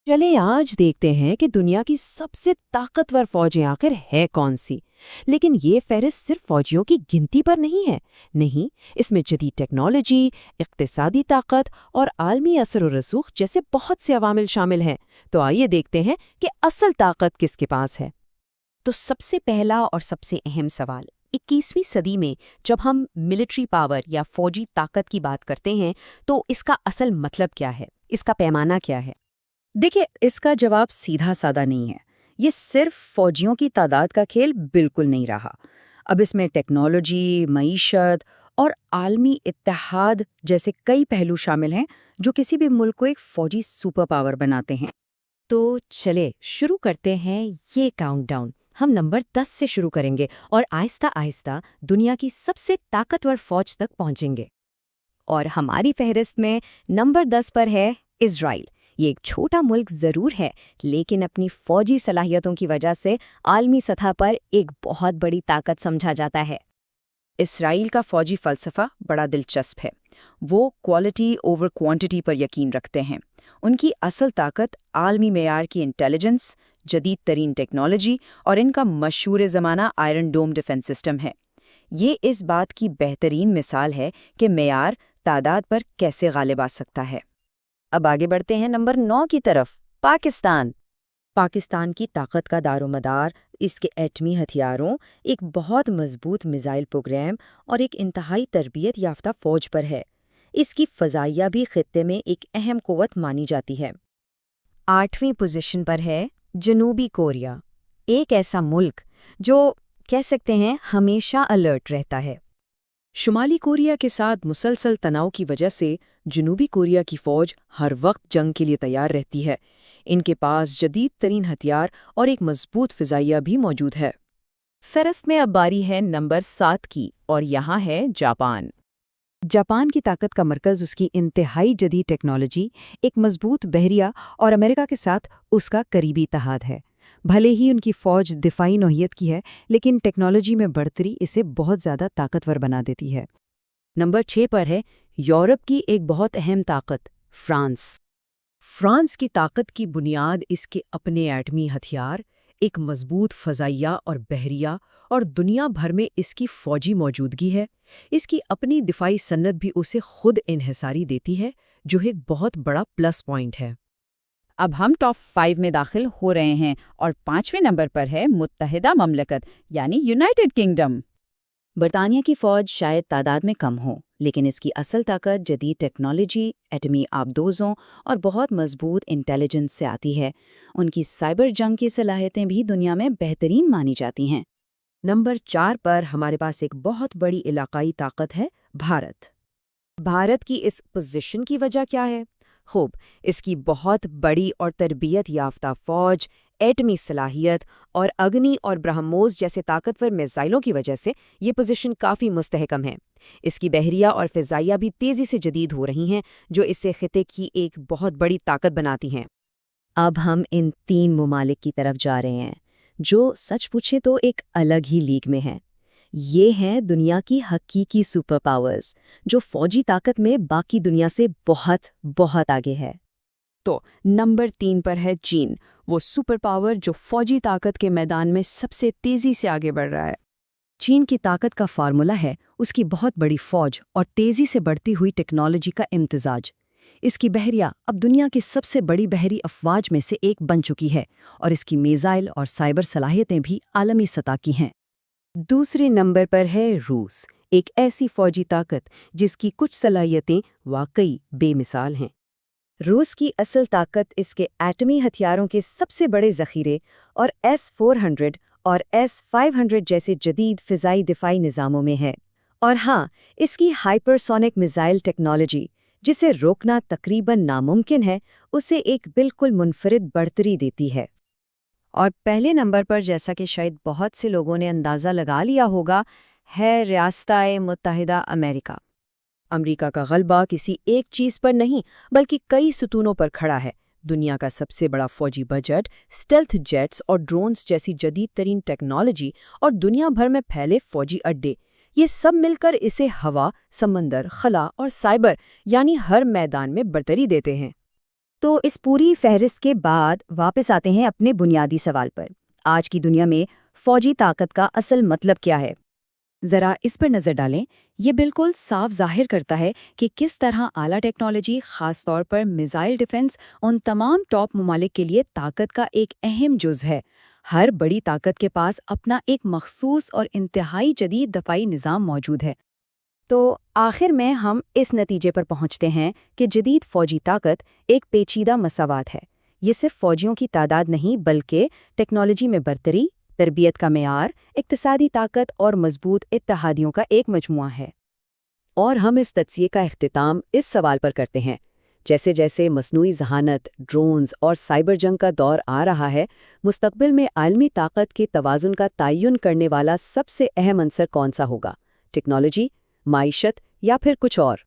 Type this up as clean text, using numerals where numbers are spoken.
चले आज देखते हैं कि दुनिया की सबसे ताकतवर फौजें आखिर है कौन सी। लेकिन ये फहरिस्त सिर्फ फौजियों की गिनती पर नहीं है। नहीं, इसमें जदीद टेक्नोलॉजी, इक्तिसादी ताकत और आलमी असर और रसूख जैसे बहुत से अवामिल शामिल हैं। तो आइए देखते हैं कि असल ताकत किसके पास है। तो सबसे पहला और सबसे अहम सवाल, 21वीं सदी में जब हम मिलिट्री पावर या फौजी ताकत की बात करते हैं तो इसका असल मतलब क्या है, इसका पैमाना क्या है? देखिए, इसका जवाब सीधा सादा नहीं है। ये सिर्फ फौजियों की तादाद का खेल बिल्कुल नहीं रहा। अब इसमें टेक्नोलॉजी, मईशत और आलमी इत्तेहाद जैसे कई पहलू शामिल हैं जो किसी भी मुल्क को एक फौजी सुपर पावर बनाते हैं। तो चले शुरू करते हैं ये काउंटडाउन। हम नंबर 10 से शुरू करेंगे और आहिस्ता आहिस्ता दुनिया की सबसे ताकतवर फौज तक पहुंचेंगे। और हमारी फहरिस्त में नंबर 10 पर है इजराइल। ये एक छोटा मुल्क ज़रूर है, लेकिन अपनी फौजी सलाहियतों की वजह से आलमी सतह पर एक बहुत बड़ी ताकत समझा जाता है। इसराइल का फौजी फ़लसफ़ा बड़ा दिलचस्प है। वो क्वालिटी ओवर क्वांटिटी पर यकीन रखते हैं। उनकी असल ताकत आलमी मेयार की इंटेलिजेंस, जदीद तरीन टेक्नोलॉजी और इनका मशहूर ज़माना आयरन डोम डिफेंस सिस्टम है। ये इस बात की बेहतरीन मिसाल है कि मेयार तादाद पर कैसे गालिब आ सकता है। अब आगे बढ़ते हैं नंबर 9 की तरफ, पाकिस्तान। पाकिस्तान की ताकत का दारोमदार इसके एटमी हथियारों, एक बहुत मजबूत मिसाइल प्रोग्राम और एक इंतहाई तरबियत याफ्ता फौज पर है। इसकी फ़ज़ाइया भी खित्ते में एक अहम क़ुव्वत मानी जाती है। 8वीं पोजीशन पर है जनूबी कोरिया, एक ऐसा मुल्क जो कह सकते हैं हमेशा अलर्ट रहता है। शुमाली कोरिया के साथ मुसलसल तनाव की वजह से जनूबी कोरिया की फ़ौज हर वक्त जंग के लिए तैयार रहती है। इनके पास जदीद तरीन हथियार और एक मजबूत फ़िज़ाइया भी मौजूद है। फ़हरिस्त में अब बारी है नंबर 7 की और यहाँ है जापान। जापान की ताकत का मरकज़ उसकी इंतहाई जदीद टेक्नोलॉजी, एक मजबूत बहरिया और अमेरिका के साथ उसका करीबी इत्तेहाद है। भले ही उनकी फ़ौज दिफाई नौइयत की है, लेकिन टेक्नोलॉजी में बढ़तरी इसे बहुत ज़्यादा ताकतवर बना देती है। नंबर 6 पर है यूरोप की एक बहुत अहम ताकत, फ्रांस। फ्रांस की ताकत की बुनियाद इसके अपने एटमी हथियार, एक मजबूत फ़ज़ाइया और बहरिया और दुनिया भर में इसकी फ़ौजी मौजूदगी है। इसकी अपनी दिफाई सन्नत भी उसे खुद इन्हिसारी देती है, जो एक बहुत बड़ा प्लस पॉइंट है। अब हम टॉप 5 में दाखिल हो रहे हैं और 5वें नंबर पर है मुत्तहिदा ममलकत यानी यूनाइटेड किंगडम। बरतानिया की फ़ौज शायद तादाद में कम हो, लेकिन इसकी असल ताकत जदीद टेक्नोलॉजी, एटमी आबदोज़ों और बहुत मजबूत इंटेलिजेंस से आती है। उनकी साइबर जंग की सलाहियतें भी दुनिया में बेहतरीन मानी जाती हैं। नंबर 4 पर हमारे पास एक बहुत बड़ी इलाकाई ताकत है, भारत। भारत की इस पोजीशन की वजह क्या है? खूब, इसकी बहुत बड़ी और तरबियत याफ्ता फ़ौज, एटमी सलाहियत और अग्नि और ब्रह्मोस जैसे ताकतवर मिसाइलों की वजह से ये पोजीशन काफ़ी मुस्तहकम है। इसकी बहरिया और फ़िज़ाइया भी तेज़ी से जदीद हो रही हैं, जो इससे खिते की एक बहुत बड़ी ताकत बनाती हैं। अब हम इन 3 ममालिक की तरफ जा रहे हैं, जो सच पूछे तो एक अलग ही लीग में हैं। ये हैं दुनिया की हकीकी सुपर पावर्स, जो फौजी ताकत में बाकी दुनिया से बहुत बहुत आगे है। तो नंबर 3 पर है चीन, वो सुपर पावर जो फौजी ताकत के मैदान में सबसे तेज़ी से आगे बढ़ रहा है। चीन की ताकत का फार्मूला है उसकी बहुत बड़ी फौज और तेज़ी से बढ़ती हुई टेक्नोलॉजी का इम्तिजाज। इसकी बहरिया अब दुनिया की सबसे बड़ी बहरी अफवाज में से एक बन चुकी है और इसकी मिसाइल और साइबर सलाहियतें भी आलमी सतह की हैं। दूसरे नंबर पर है रूस, एक ऐसी फौजी ताकत जिसकी कुछ सलाहियतें वाकई बेमिसाल हैं। रूस की असल ताकत इसके एटमी हथियारों के सबसे बड़े ज़ख़ीरे और S-400 और S-500 जैसे जदीद फ़िज़ाई दिफाई निज़ामों में है। और हाँ, इसकी हाइपरसोनिक मिसाइल टेक्नोलॉजी, जिसे रोकना तकरीबन नामुमकिन है, उसे एक बिल्कुल मुनफरिद बढ़तरी देती है। और पहले नंबर पर, जैसा कि शायद बहुत से लोगों ने अंदाज़ा लगा लिया होगा, है रियासत-ए मुत्तहिदा अमेरिका। अमेरिका का गलबा किसी एक चीज़ पर नहीं बल्कि कई सुतूनों पर खड़ा है। दुनिया का सबसे बड़ा फौजी बजट, स्टेल्थ जेट्स और ड्रोन्स जैसी जदीद तरीन टेक्नोलॉजी और दुनिया भर में फैले फौजी अड्डे, ये सब मिलकर इसे हवा, समंदर, खला और साइबर यानी हर मैदान में बढ़तरी देते हैं। تو اس پوری فہرست کے بعد واپس آتے ہیں اپنے بنیادی سوال پر، آج کی دنیا میں فوجی طاقت کا اصل مطلب کیا ہے؟ ذرا اس پر نظر ڈالیں۔ یہ بالکل صاف ظاہر کرتا ہے کہ کس طرح اعلیٰ ٹیکنالوجی، خاص طور پر میزائل ڈیفنس، ان تمام ٹاپ ممالک کے لیے طاقت کا ایک اہم جزو ہے۔ ہر بڑی طاقت کے پاس اپنا ایک مخصوص اور انتہائی جدید دفاعی نظام موجود ہے۔ تو آخر میں ہم اس نتیجے پر پہنچتے ہیں کہ جدید فوجی طاقت ایک پیچیدہ مساوات ہے۔ یہ صرف فوجیوں کی تعداد نہیں بلکہ ٹیکنالوجی میں برتری، تربیت کا معیار، اقتصادی طاقت اور مضبوط اتحادیوں کا ایک مجموعہ ہے۔ اور ہم اس تجزیے کا اختتام اس سوال پر کرتے ہیں، جیسے جیسے مصنوعی ذہانت، ڈرونز اور سائبر جنگ کا دور آ رہا ہے، مستقبل میں عالمی طاقت کے توازن کا تعین کرنے والا سب سے اہم عنصر کون سا ہوگا؟ ٹیکنالوجی، معیشت یا پھر کچھ اور؟